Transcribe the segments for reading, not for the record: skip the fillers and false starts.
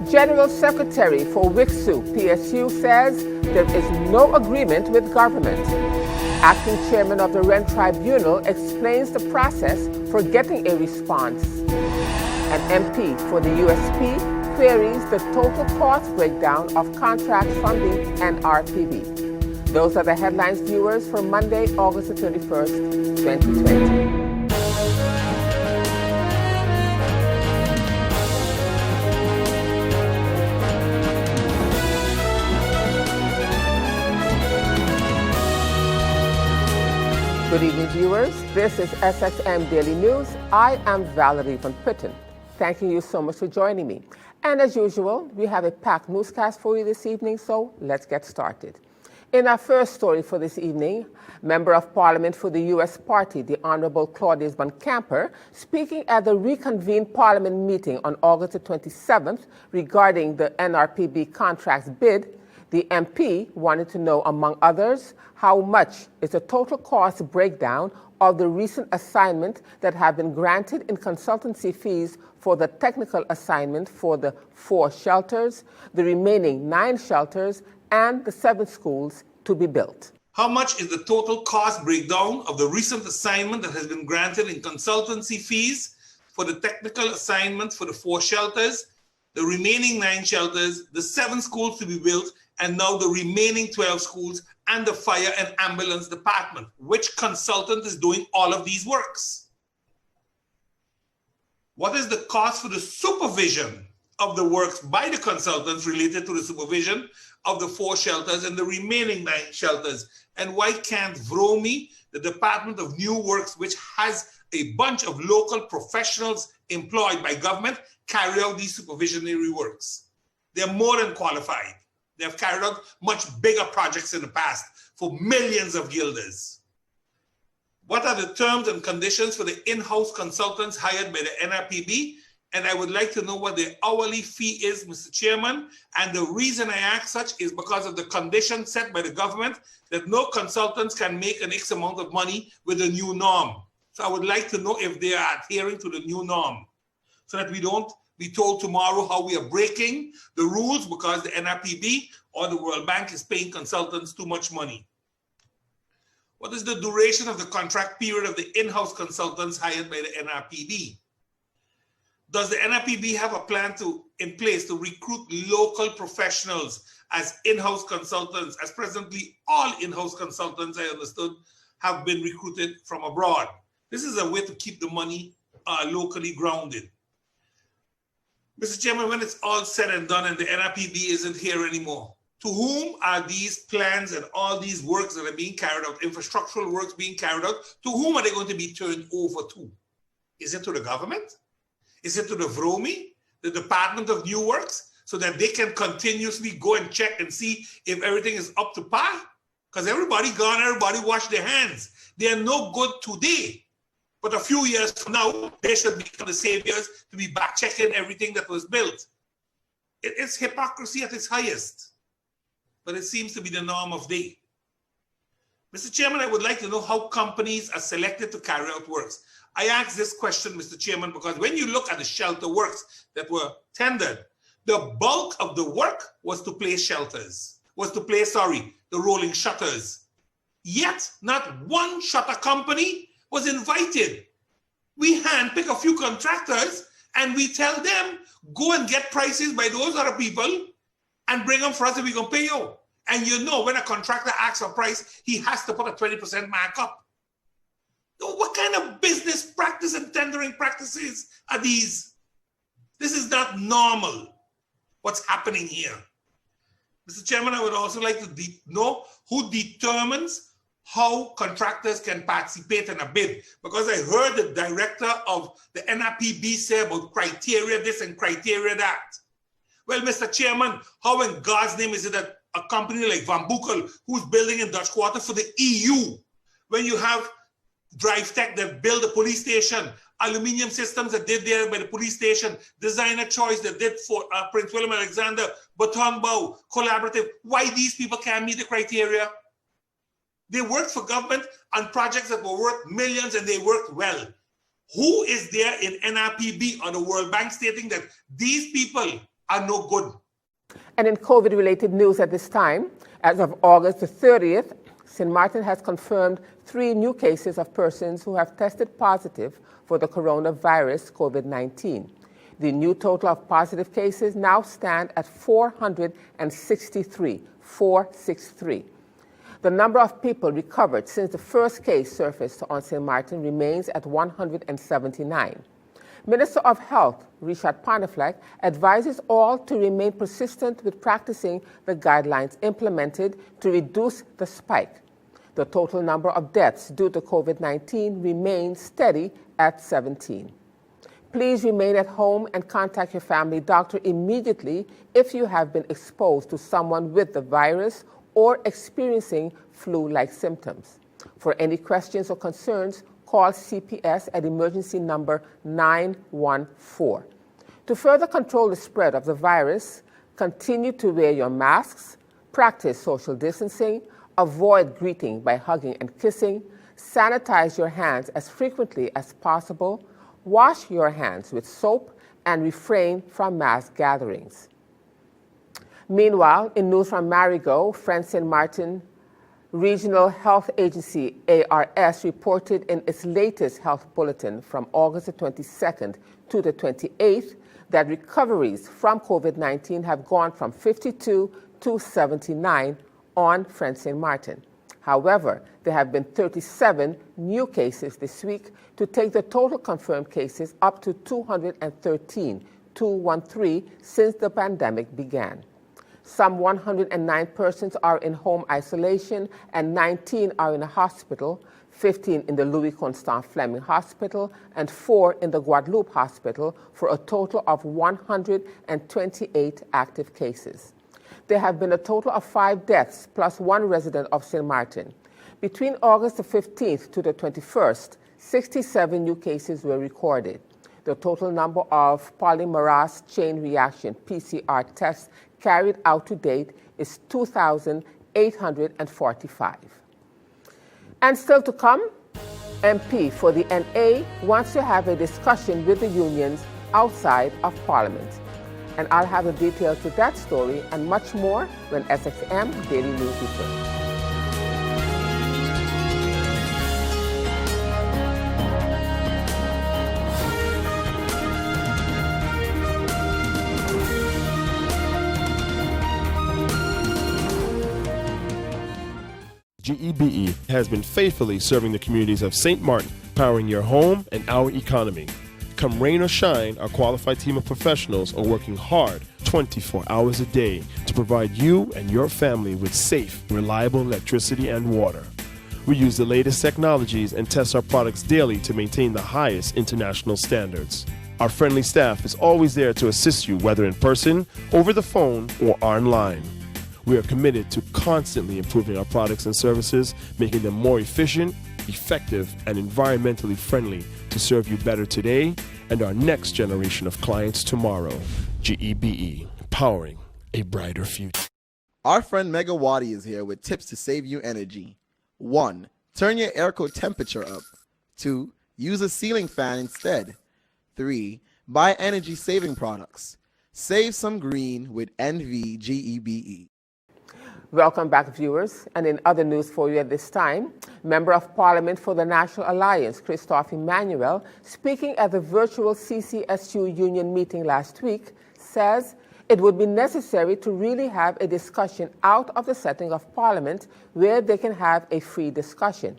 General Secretary for WICSU, PSU, says there is no agreement with government. Acting Chairman of the Rent Tribunal explains the process for getting a response. An MP for the USP queries the total cost breakdown of contract funding and RPB. Those are the headlines, viewers, for Monday, August the 31st, 2020. Good evening, viewers. This is SXM Daily News. I am Valerie Van Putten. Thanking you so much for joining me. And as usual, we have a packed newscast for you this evening, so let's get started. In our first story for this evening, Member of Parliament for the U.S. Party, the Honorable Claudius Van Camper, speaking at the reconvened Parliament meeting on August the 27th regarding the NRPB contracts bid, the MP wanted to know, among others, how much is the total cost breakdown of the recent assignment that have been granted in consultancy fees for the technical assignment for the 4 shelters, the remaining 9 shelters, and the 7 schools to be built. How much is the total cost breakdown of the recent assignment that has been granted in consultancy fees for the technical assignment for the 4 shelters, the remaining 9 shelters, the 7 schools to be built, and now the remaining 12 schools and the fire and ambulance department? Which consultant is doing all of these works? What is the cost for the supervision of the works by the consultants related to the supervision of the 4 shelters and the remaining 9 shelters? And why can't VROMI, the Department of New Works, which has a bunch of local professionals employed by government, carry out these supervisionary works? They're more than qualified. They have carried out much bigger projects in the past for millions of guilders. What are the terms and conditions for the in-house consultants hired by the NRPB? And I would like to know what their hourly fee is, Mr. Chairman. And the reason I ask such is because of the condition set by the government that no consultants can make an X amount of money with the new norm. So I would like to know if they are adhering to the new norm so that we don't be told tomorrow how we are breaking the rules because the NRPB or the World Bank is paying consultants too much money. What is the duration of the contract period of the in-house consultants hired by the NRPB? Does the NRPB have a plan in place to recruit local professionals as in-house consultants, as presently all in-house consultants, I understood, have been recruited from abroad? This is a way to keep the money locally grounded. Mr. Chairman, when it's all said and done and the NRPB isn't here anymore, to whom are these plans and all these works that are being carried out, infrastructural works being carried out, to whom are they going to be turned over to? Is it to the government? Is it to the VROMI, the Department of New Works, so that they can continuously go and check and see if everything is up to par? Because everybody gone, everybody washed their hands. They are no good today. But a few years from now, they should become the saviors to be back checking everything that was built. It's hypocrisy at its highest, but it seems to be the norm of day. Mr. Chairman, I would like to know how companies are selected to carry out works. I ask this question, Mr. Chairman, because when you look at the shelter works that were tendered, the bulk of the work was to place shelters, the rolling shutters. Yet, not one shutter company was invited. We handpick a few contractors and we tell them, go and get prices by those other people and bring them for us and we can pay you. And you know, when a contractor asks a price, he has to put a 20% markup. What kind of business practice and tendering practices are these? This is not normal, what's happening here. Mr. Chairman, I would also like to know who determines how contractors can participate in a bid, because I heard the director of the NRPB say about criteria this and criteria that. Well, Mr. Chairman, how in God's name is it that a company like Van Boekel, who's building in Dutch Quarter for the EU, when you have Drive Tech that built a police station, aluminium systems that did there by the police station, Designer Choice that did for Prince William Alexander, Baton Bow, Collaborative, why these people can't meet the criteria? They worked for government on projects that were worth millions and they worked well. Who is there in NRPB or the World Bank stating that these people are no good. And in COVID-related news at this time, as of August the 30th, St. Martin has confirmed 3 new cases of persons who have tested positive for the coronavirus COVID-19. The new total of positive cases now stand at 463, 463. The number of people recovered since the first case surfaced on St. Martin remains at 179. Minister of Health, RIhanna, advises all to remain persistent with practicing the guidelines implemented to reduce the spike. The total number of deaths due to COVID-19 remains steady at 17. Please remain at home and contact your family doctor immediately if you have been exposed to someone with the virus or experiencing flu-like symptoms. For any questions or concerns, call CPS at emergency number 914. To further control the spread of the virus, continue to wear your masks, practice social distancing, avoid greeting by hugging and kissing, sanitize your hands as frequently as possible, wash your hands with soap, and refrain from mass gatherings. Meanwhile, in news from Marigot, French St. Martin Regional Health Agency, ARS, reported in its latest health bulletin from August the 22nd to the 28th that recoveries from COVID-19 have gone from 52 to 79 on French St. Martin. However, there have been 37 new cases this week to take the total confirmed cases up to 213, 213, since the pandemic began. Some 109 persons are in home isolation and 19 are in a hospital, 15 in the Louis Constant Fleming Hospital and 4 in the Guadeloupe Hospital, for a total of 128 active cases. There have been a total of 5 deaths plus 1 resident of St. Martin. Between August the 15th to the 21st, 67 new cases were recorded. The total number of polymerase chain reaction PCR tests carried out to date is 2,845. And still to come, MP for the NA wants to have a discussion with the unions outside of Parliament. And I'll have the details to that story and much more when SXM Daily News returns. GEBE has been faithfully serving the communities of St. Martin, powering your home and our economy. Come rain or shine, our qualified team of professionals are working hard 24 hours a day to provide you and your family with safe, reliable electricity and water. We use the latest technologies and test our products daily to maintain the highest international standards. Our friendly staff is always there to assist you, whether in person, over the phone, or online. We are committed to constantly improving our products and services, making them more efficient, effective, and environmentally friendly to serve you better today and our next generation of clients tomorrow. GEBE, powering a brighter future. Our friend Megawati is here with tips to save you energy. 1. Turn your airco temperature up. 2. Use a ceiling fan instead. 3. Buy energy-saving products. Save some green with NVGEBE. Welcome back, viewers. And in other news for you at this time, Member of Parliament for the National Alliance, Christophe Emmanuel, speaking at the virtual CCSU union meeting last week, says it would be necessary to really have a discussion out of the setting of Parliament where they can have a free discussion.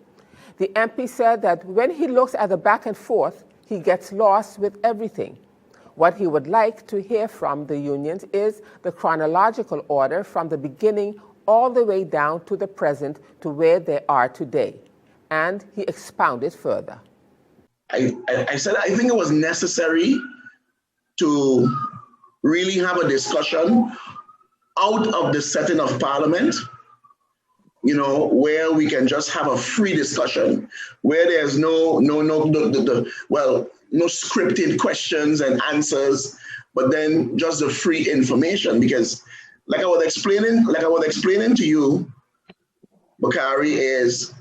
The MP said that when he looks at the back and forth, he gets lost with everything. What he would like to hear from the unions is the chronological order from the beginning all the way down to the present to where they are today. And he expounded further. I said I think it was necessary to really have a discussion out of the setting of Parliament, where we can just have a free discussion, where there's no scripted questions and answers, but then just the free information. Because like I was explaining to you, Bakari, is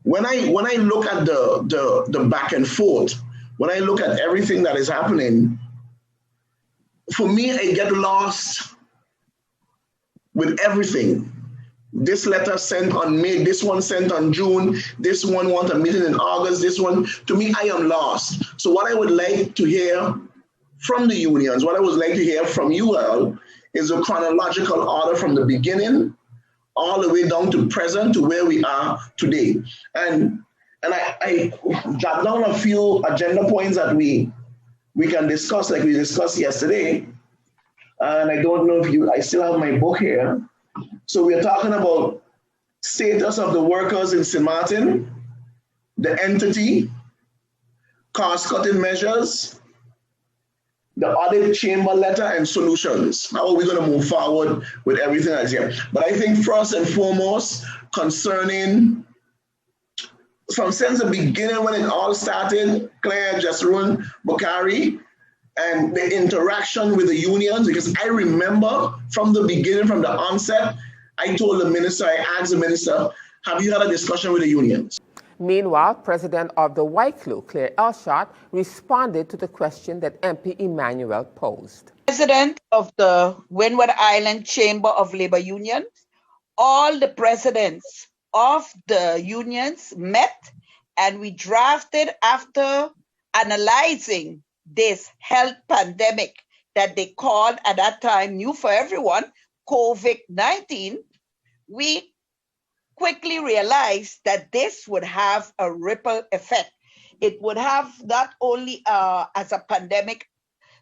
when I look at the back and forth, when I look at everything that is happening, for me, I get lost with everything. This letter sent on May, this one sent on June, this one want a meeting in August, this one, to me, I am lost. So what I would like to hear from the unions, what I would like to hear from you all is a chronological order from the beginning all the way down to present to where we are today. And I jot down a few agenda points that we can discuss, like we discussed yesterday. And I don't know if I still have my book here. So we're talking about status of the workers in St. Martin, the entity, cost-cutting measures, the audit chamber letter, and solutions. How are we going to move forward with everything that's here? But I think first and foremost, concerning, from since the beginning when it all started, Claire, Jasrun, Bakari, and the interaction with the unions, because I remember from the beginning, from the onset, I told the minister, I asked the minister, have you had a discussion with the unions? Meanwhile, President of the YCLU, Claire Elshot, responded to the question that MP Emmanuel posed. President of the Windward Island Chamber of Labor Unions, all the presidents of the unions met, and we drafted, after analyzing this health pandemic that they called at that time, new for everyone, COVID-19, we quickly realized that this would have a ripple effect. It would have not only as a pandemic,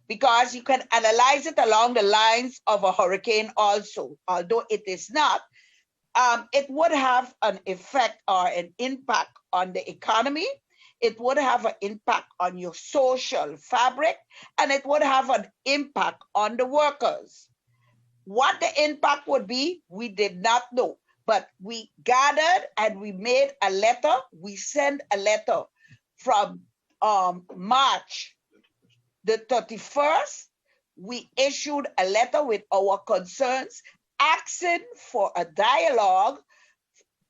because you can analyze it along the lines of a hurricane also, although it is not, it would have an effect or an impact on the economy. It would have an impact on your social fabric, and it would have an impact on the workers. What the impact would be, we did not know, but we gathered and we made a letter. We sent a letter from March the 31st. We issued a letter with our concerns, asking for a dialogue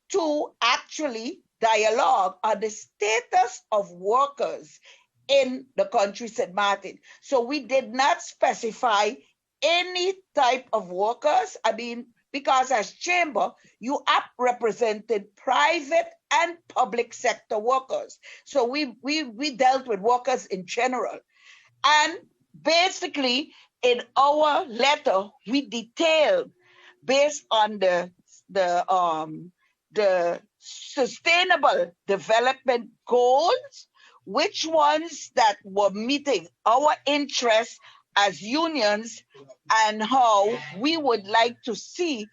to actually dialogue on the status of workers in the country St. Martin. So we did not specify any type of workers. I mean, because as chamber, you are represented private and public sector workers. So we dealt with workers in general. And basically in our letter, we detailed based on the sustainable development goals, which ones that were meeting our interests as unions, and how we would like to see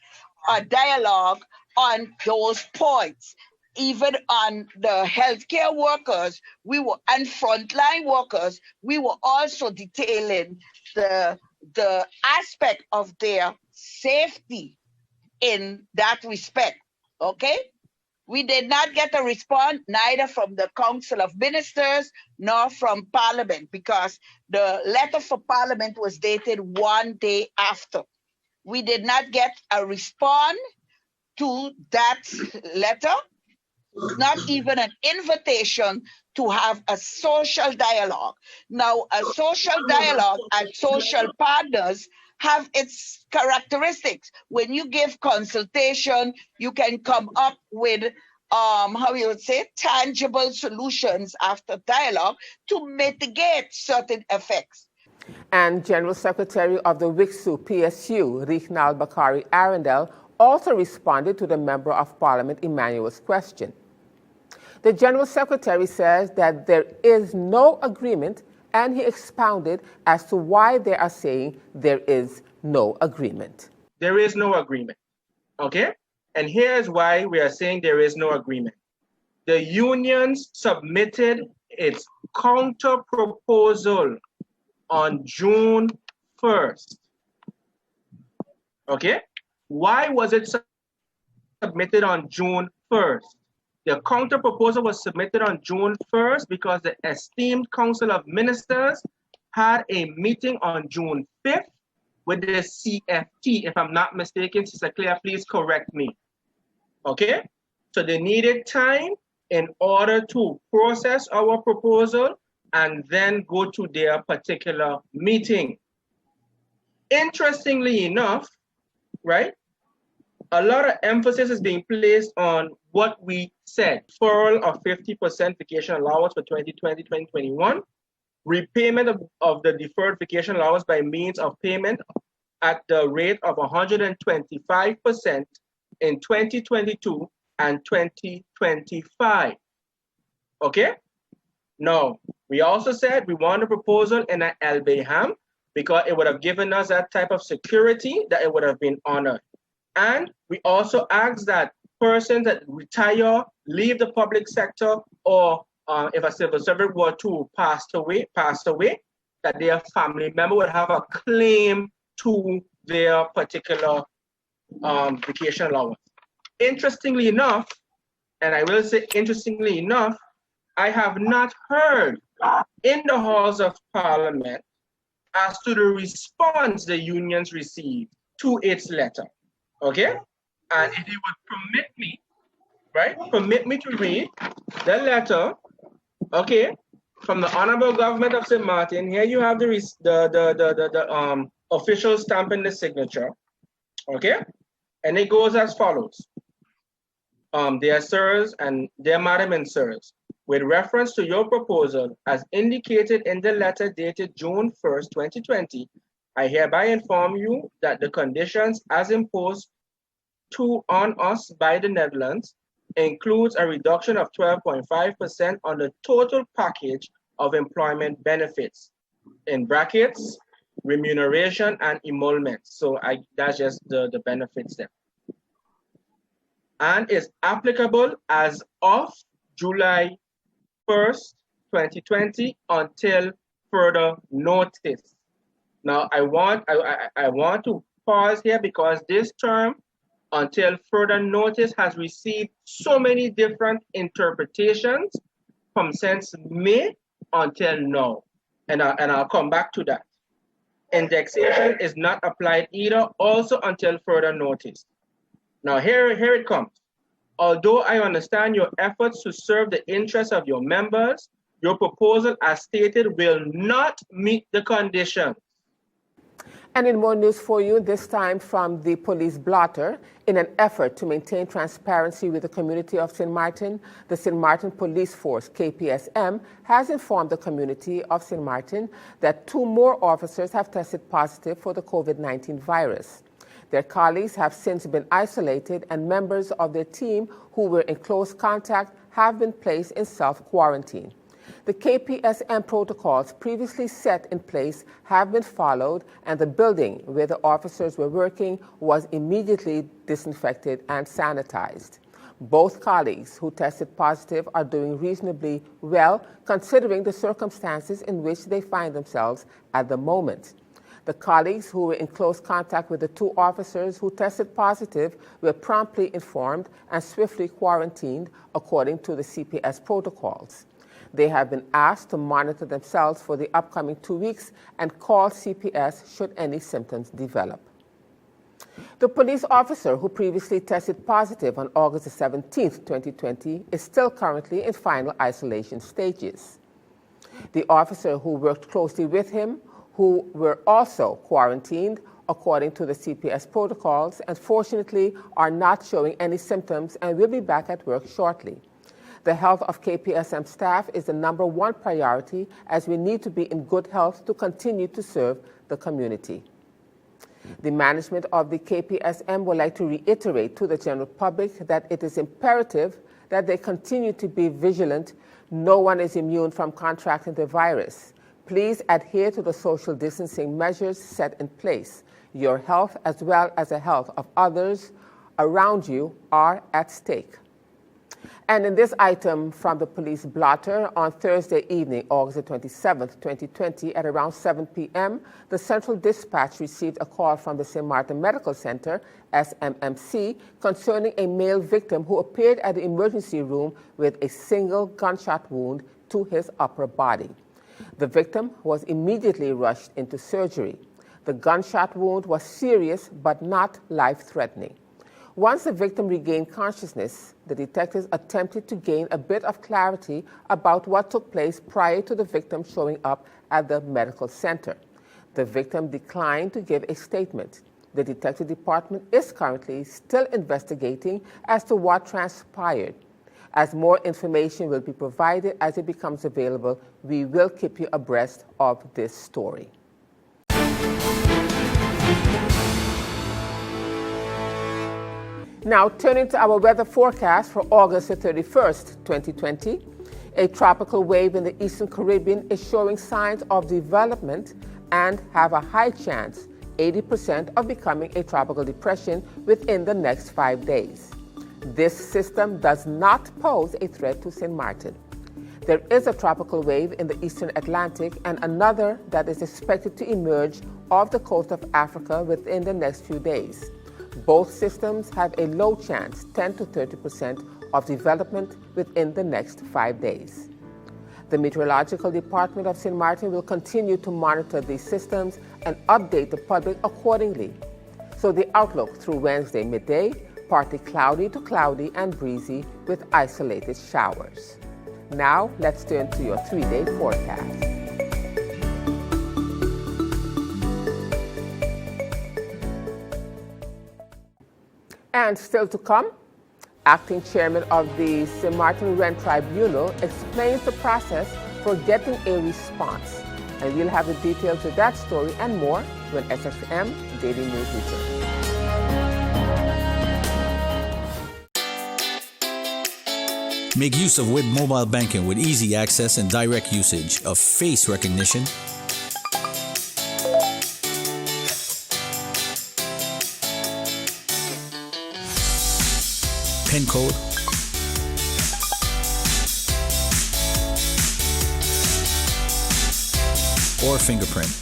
a dialogue on those points. Even on the healthcare workers, and frontline workers, we were also detailing the aspect of their safety in that respect, okay? We did not get a response, neither from the Council of Ministers nor from Parliament, because the letter for Parliament was dated one day after. We did not get a response to that letter, not even an invitation to have a social dialogue. Now, a social dialogue and social partners have its characteristics. When you give consultation, you can come up with how you would say, tangible solutions after dialogue to mitigate certain effects. And General Secretary of the WICSU PSU, RIhanna Bakari Arendelle, also responded to the Member of Parliament Emmanuel's question. The General Secretary says that there is no agreement, and he expounded as to why they are saying there is no agreement. There is no agreement, okay? And here's why we are saying there is no agreement. The unions submitted its counter proposal on June 1st, okay? Why was it submitted on June 1st? The counter proposal was submitted on June 1st because the esteemed Council of Ministers had a meeting on June 5th with the CFT, if I'm not mistaken. Sister Claire, please correct me. Okay? So they needed time in order to process our proposal and then go to their particular meeting. Interestingly enough, right, a lot of emphasis is being placed on what we said, deferral of 50% vacation allowance for 2020, 2021, repayment of the deferred vacation allowance by means of payment at the rate of 125% in 2022 and 2025. Okay? Now, we also said we want a proposal in an LBHAM because it would have given us that type of security that it would have been honored. And we also asked that persons that retire, leave the public sector, or if a civil servant were to pass away, that their family member would have a claim to their particular vacation allowance. Interestingly enough, and I will say interestingly enough, I have not heard in the halls of parliament as to the response the unions received to its letter. Okay? And if you would permit me, right? Permit me to read the letter, okay, from the Honorable Government of St. Martin. Here you have the official stamp and the signature, okay? And it goes as follows. Dear sirs and dear madam and sirs, with reference to your proposal, as indicated in the letter dated June 1st, 2020, I hereby inform you that the conditions as imposed on us by the Netherlands includes a reduction of 12.5% on the total package of employment benefits, in brackets, remuneration and emoluments. So that's just the benefits there. And is applicable as of July 1st, 2020 until further notice. Now, I want to pause here because this term, until further notice, has received so many different interpretations from since May until now. And I'll come back to that. Indexation is not applied either, also until further notice. Now, here it comes. Although I understand your efforts to serve the interests of your members, your proposal, as stated, will not meet the conditions. And in more news for you, this time from the police blotter, in an effort to maintain transparency with the community of St. Martin, the St. Martin Police Force, KPSM, has informed the community of St. Martin that 2 more officers have tested positive for the COVID-19 virus. Their colleagues have since been isolated, and members of their team who were in close contact have been placed in self-quarantine. The KPSM protocols previously set in place have been followed, and the building where the officers were working was immediately disinfected and sanitized. Both colleagues who tested positive are doing reasonably well, considering the circumstances in which they find themselves at the moment. The colleagues who were in close contact with the 2 officers who tested positive were promptly informed and swiftly quarantined according to the CPS protocols. They have been asked to monitor themselves for the upcoming 2 weeks and call CPS should any symptoms develop. The police officer who previously tested positive on August 17, 2020, is still currently in final isolation stages. The officer who worked closely with him, who were also quarantined according to the CPS protocols, and fortunately are not showing any symptoms and will be back at work shortly. The health of KPSM staff is the #1 priority, as we need to be in good health to continue to serve the community. The management of the KPSM would like to reiterate to the general public that it is imperative that they continue to be vigilant. No one is immune from contracting the virus. Please adhere to the social distancing measures set in place. Your health, as well as the health of others around you, are at stake. And in this item from the police blotter, on Thursday evening, August 27, 2020, at around 7 p.m., the Central Dispatch received a call from the St. Martin Medical Center, SMMC, concerning a male victim who appeared at the emergency room with a single gunshot wound to his upper body. The victim was immediately rushed into surgery. The gunshot wound was serious but not life-threatening. Once the victim regained consciousness, the detectives attempted to gain a bit of clarity about what took place prior to the victim showing up at the medical center. The victim declined to give a statement. The detective department is currently still investigating as to what transpired. As more information will be provided as it becomes available, we will keep you abreast of this story. Now, turning to our weather forecast for August the 31st, 2020, a tropical wave in the Eastern Caribbean is showing signs of development and have a high chance, 80%, of becoming a tropical depression within the next 5 days. This system does not pose a threat to St. Martin. There is a tropical wave in the Eastern Atlantic and another that is expected to emerge off the coast of Africa within the next few days. Both systems have a low chance, 10 to 30%, of development within the next 5 days. The Meteorological Department of St. Martin will continue to monitor these systems and update the public accordingly. So the outlook through Wednesday midday, partly cloudy to cloudy and breezy with isolated showers. Now let's turn to your 3-day forecast. And still to come, Acting Chairman of the St. Martin Rent Tribunal explains the process for getting a response. And we'll have the details of that story and more when SXM Daily News returns. Make use of WebDash mobile banking with easy access and direct usage of face recognition, PIN code, or fingerprint.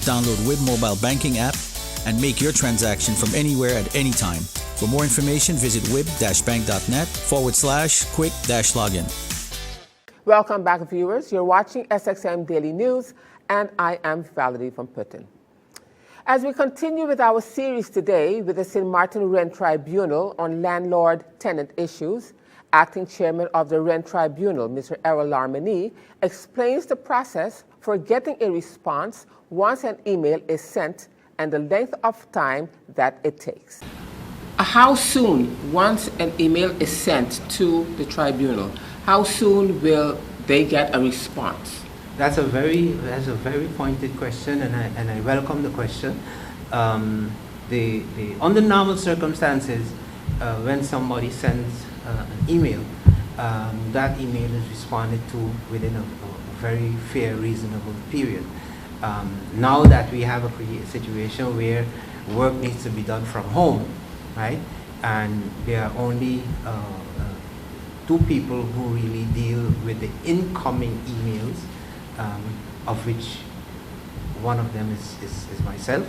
Download WebDash mobile banking app and make your transaction from anywhere at any time. For more information, visit web-bank.net/quick-login. Welcome back, viewers. You're watching SXM Daily News, and I am Valerie from Putin. As we continue with our series today with the St. Martin Rent Tribunal on landlord-tenant issues, Acting Chairman of the Rent Tribunal, Mr. Errol Larmany, explains the process for getting a response once an email is sent and the length of time that it takes. How soon, once an email is sent to the tribunal, how soon will they get a response? That's a very pointed question, and I welcome the question. Under normal circumstances, when somebody sends an email, that email is responded to within a very fair, reasonable period. Now that we have a situation where work needs to be done from home, right, and there are only two people who really deal with the incoming emails, of which one of them is myself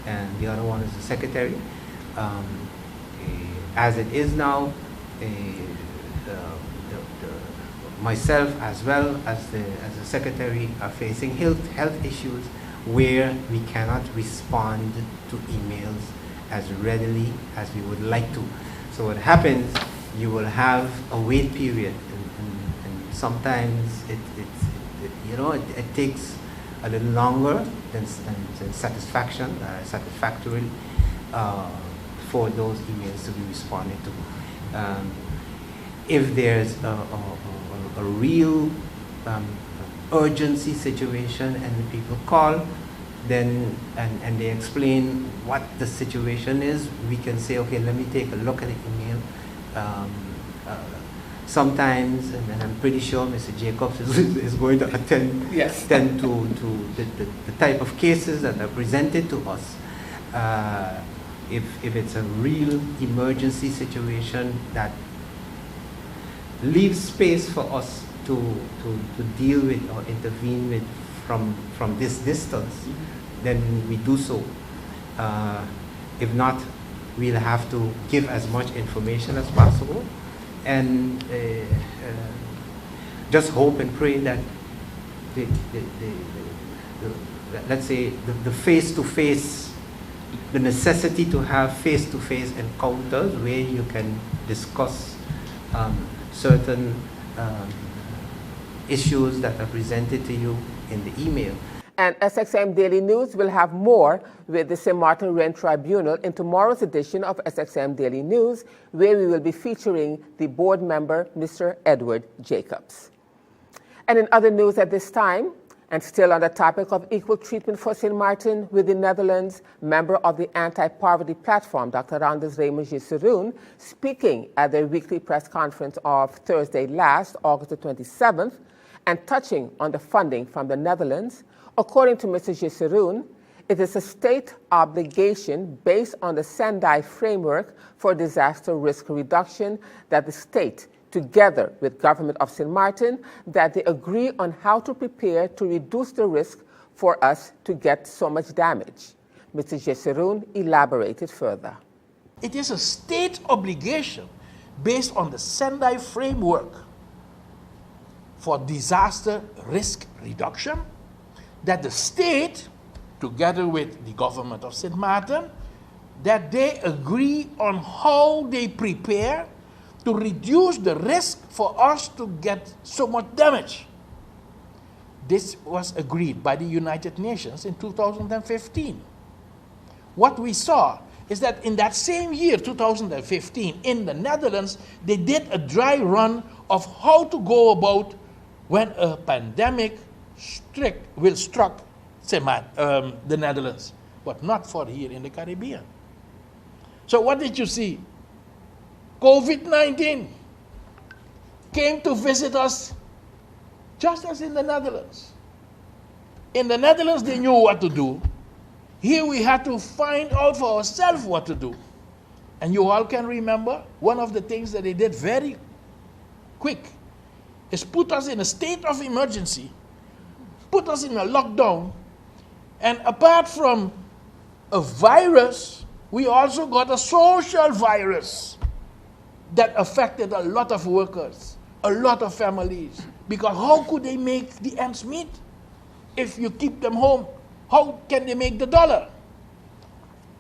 and the other one is the secretary. As it is now, myself as well as the secretary are facing health issues where we cannot respond to emails as readily as we would like to. So what happens, you will have a wait period, and sometimes it takes a little longer than satisfactory for those emails to be responded to. If there's a real urgency situation and the people call, then and they explain what the situation is, we can say, okay, let me take a look at the email. Sometimes, and I'm pretty sure Mr. Jacobs is going to attend to the type of cases that are presented to us. If it's a real emergency situation that leaves space for us to deal with or intervene with from this distance, then we do so. If not, we'll have to give as much information as possible, and just hope and pray that let's say the face-to-face, the necessity to have face-to-face encounters where you can discuss certain issues that are presented to you in the email. And SXM Daily News will have more with the St. Martin Rent Tribunal in tomorrow's edition of SXM Daily News, where we will be featuring the board member, Mr. Edward Jacobs. And in other news at this time, and still on the topic of equal treatment for St. Martin with the Netherlands, member of the anti-poverty platform, Dr. Anders Raymond, speaking at their weekly press conference of Thursday last, August the 27th, and touching on the funding from the Netherlands. According to Mr. Gisseroen, it is a state obligation based on the Sendai framework for disaster risk reduction that the state, together with government of St. Martin, that they agree on how to prepare to reduce the risk for us to get so much damage. Mr. Gisseroen elaborated further. It is a state obligation based on the Sendai framework for disaster risk reduction that the state, together with the government of St. Martin, that they agree on how they prepare to reduce the risk for us to get so much damage. This was agreed by the United Nations in 2015. What we saw is that in that same year, 2015, in the Netherlands, they did a dry run of how to go about when a pandemic struck the Netherlands, but not for here in the Caribbean. So what did you see? COVID-19 came to visit us just as in the Netherlands. In the Netherlands, they knew what to do. Here we had to find out for ourselves what to do. And you all can remember, one of the things that they did very quick is put us in a state of emergency, put us in a lockdown, and apart from a virus, we also got a social virus that affected a lot of workers, a lot of families. Because how could they make the ends meet? If you keep them home, how can they make the dollar?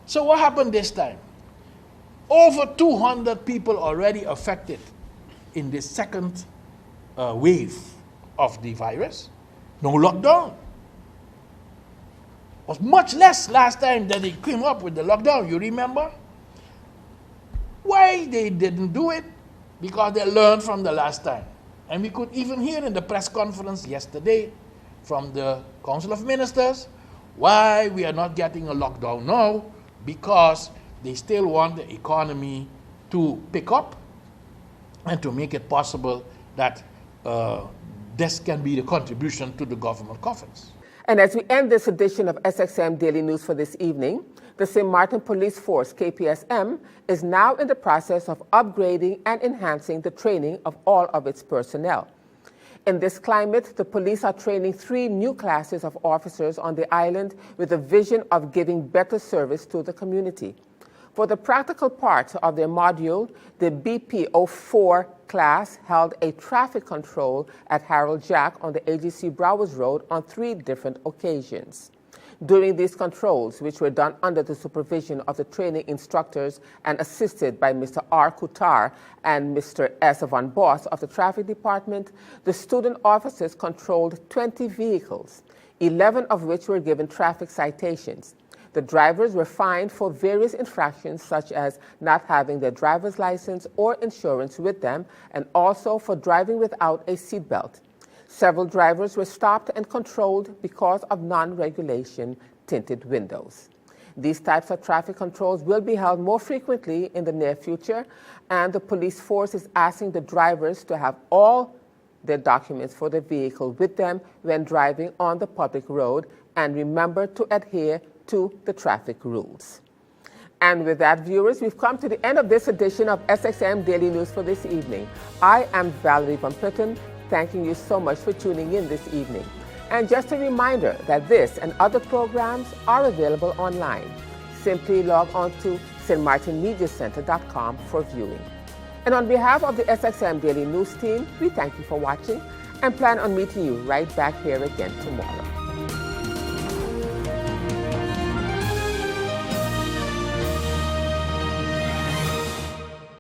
So what happened this time? Over 200 people already affected in the second wave of the virus. No lockdown. It was much less last time that they came up with the lockdown, you remember? Why they didn't do it? Because they learned from the last time. And we could even hear in the press conference yesterday from the Council of Ministers why we are not getting a lockdown now, because they still want the economy to pick up and to make it possible that this can be the contribution to the government coffers. And as we end this edition of SXM Daily News for this evening, the St. Martin Police Force, KPSM, is now in the process of upgrading and enhancing the training of all of its personnel. In this climate, the police are training 3 new classes of officers on the island with a vision of giving better service to the community. For the practical part of their module, the BP04 class held a traffic control at Harold Jack on the AGC Browers Road on 3 different occasions. During these controls, which were done under the supervision of the training instructors and assisted by Mr. R. Kutar and Mr. S. Van Boss of the Traffic Department, the student officers controlled 20 vehicles, 11 of which were given traffic citations. The drivers were fined for various infractions such as not having their driver's license or insurance with them, and also for driving without a seatbelt. Several drivers were stopped and controlled because of non-regulation tinted windows. These types of traffic controls will be held more frequently in the near future, and the police force is asking the drivers to have all their documents for the vehicle with them when driving on the public road, and remember to adhere to the traffic rules. And with that, viewers, we've come to the end of this edition of SXM Daily News for this evening. I am Valerie Van Putten, thanking you so much for tuning in this evening. And just a reminder that this and other programs are available online. Simply log on to stmartinmediacenter.com for viewing. And on behalf of the SXM Daily News team, we thank you for watching and plan on meeting you right back here again tomorrow.